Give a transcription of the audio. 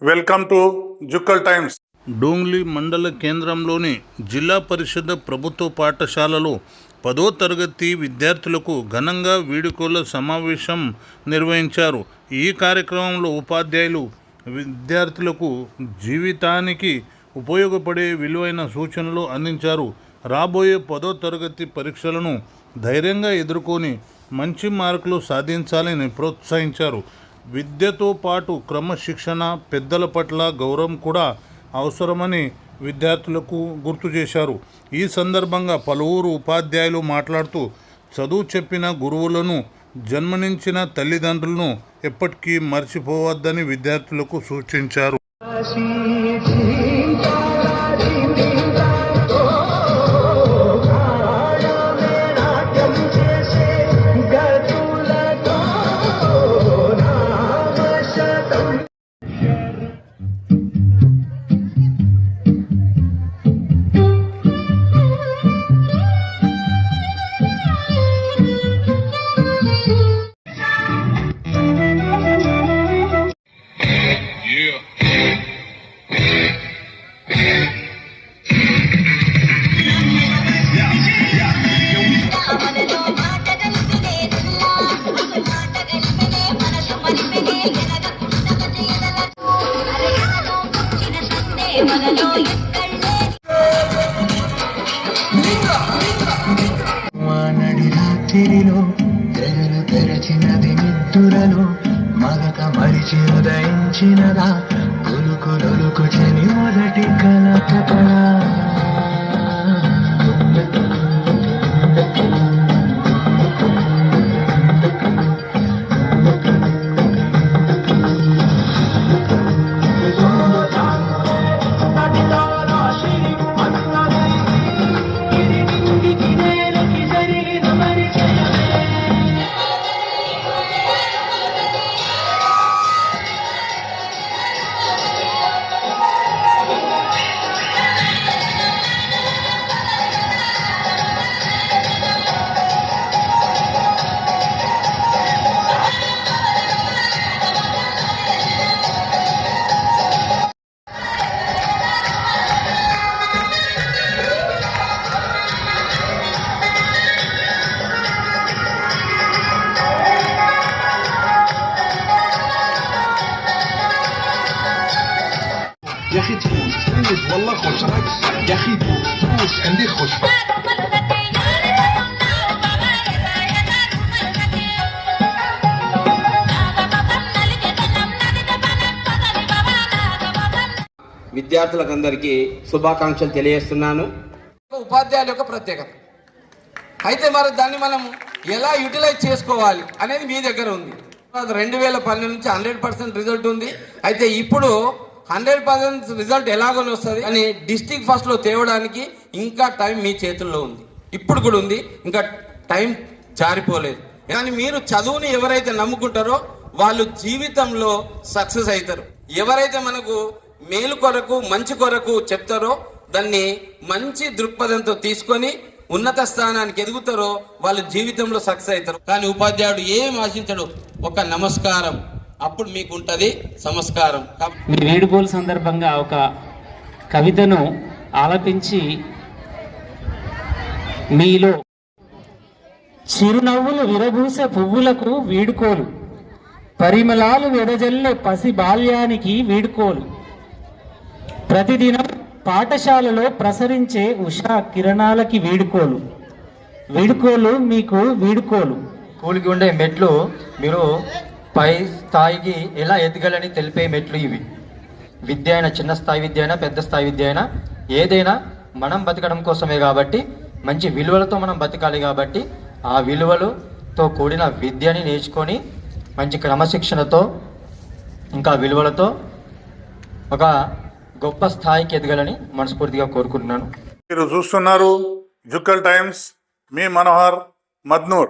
Welcome to Jukkal times. Dongli మండల కేంద్రంలోని జిల్లా పరిషత్ ప్రభుత్వ పాఠశాలలో 10వ తరగతి విద్యార్థులకు ఘనంగా వీడ్కోలు సమావేశం నిర్వహించారు. ఈ కార్యక్రమంలో ఉపాధ్యాయులు విద్యార్థులకు జీవితానికి ఉపయోగపడే విలువైన సూచనలు అందించారు. రాబోయే 10వ తరగతి పరీక్షలను ధైర్యంగా ఎదుర్కొని మంచి మార్కులు సాధించాలని ప్రోత్సహించారు. విద్యతో పాటు క్రమశిక్షణ, పెద్దల పట్ల గౌరవం కూడా అవసరమని విద్యార్థులకు గుర్తు చేశారు. ఈ సందర్భంగా పలువురు ఉపాధ్యాయులు మాట్లాడుతూ చదువు చెప్పిన గురువులను, జన్మనించిన తల్లిదండ్రులను ఎప్పటికీ మర్చిపోవద్దని విద్యార్థులకు సూచించారు. వానడి రాత్రిలో తెరలు తెరచినది నిద్దురలో మగక మరిచి ఉదయించినదా కొలుకు చెని మొదటి కలకపడా يا اخي تفوز والله خوش يا اخي تفوز عندي خوش విద్యార్థులందరికీ శుభాకాంక్షలు తెలియజేస్తున్నాను. ఉపాధ్యాయుల యొక్క ప్రత్యేకత అయితే మరి దాన్ని మనం ఎలా యూటిలైజ్ చేసుకోవాలి అనేది మీ దగ్గర ఉంది. 2012 నుంచి 100% రిజల్ట్ ఉంది. అయితే ఇప్పుడు 100% రిజల్ట్ ఎలాగోని వస్తుంది అని డిస్ట్రిక్ట్ ఫస్ట్లో తేవడానికి ఇంకా టైం మీ చేతుల్లో ఉంది. ఇప్పుడు కూడా ఉంది, ఇంకా టైం జారిపోలేదు. కానీ మీరు చదువుని ఎవరైతే నమ్ముకుంటారో వాళ్ళు జీవితంలో సక్సెస్ అవుతారు. ఎవరైతే మనకు మేలు కొరకు, మంచి కొరకు చెప్తారో దాన్ని మంచి దృక్పథంతో తీసుకొని ఉన్నత స్థానానికి ఎదుగుతారో వాళ్ళు జీవితంలో సక్సెస్ అవుతారు. కానీ ఉపాధ్యాయుడు ఏం ఆశించడు, ఒక నమస్కారం, అప్పుడు మీకు ఉంటుంది సంస్కారం. మీ వేడుకోలు సందర్భంగా ఒక కవితను ఆలపించి మీలో చిరునవ్వులు విరబూసే పువ్వులకు వీడుకోలు, పరిమళాలు వెదజల్లే పసి బాల్యానికి వీడుకోలు, ప్రతిదినం పాఠశాలలో ప్రసరించే ఉషా కిరణాలకి వీడుకోలు, వీడుకోలు మీకు వీడుకోలు. స్కూల్కి ఉండే మెట్లు మీరు పై స్థాయికి ఎలా ఎదగాలని తెలిపే మెట్లు ఇవి. విద్య అయినా, చిన్న స్థాయి విద్య అయినా, పెద్ద స్థాయి విద్య అయినా, ఏదైనా మనం బతకడం కోసమే కాబట్టి, మంచి విలువలతో మనం బతకాలి కాబట్టి ఆ విలువలతో కూడిన విద్యని నేర్చుకొని మంచి క్రమశిక్షణతో ఇంకా విలువలతో ఒక గొప్ప స్థాయికి ఎదగాలని మనస్ఫూర్తిగా కోరుకుంటున్నాను. మీరు చూస్తున్నారు జుక్కల్ టైమ్స్. మీ మనోహర్ మద్నూర్.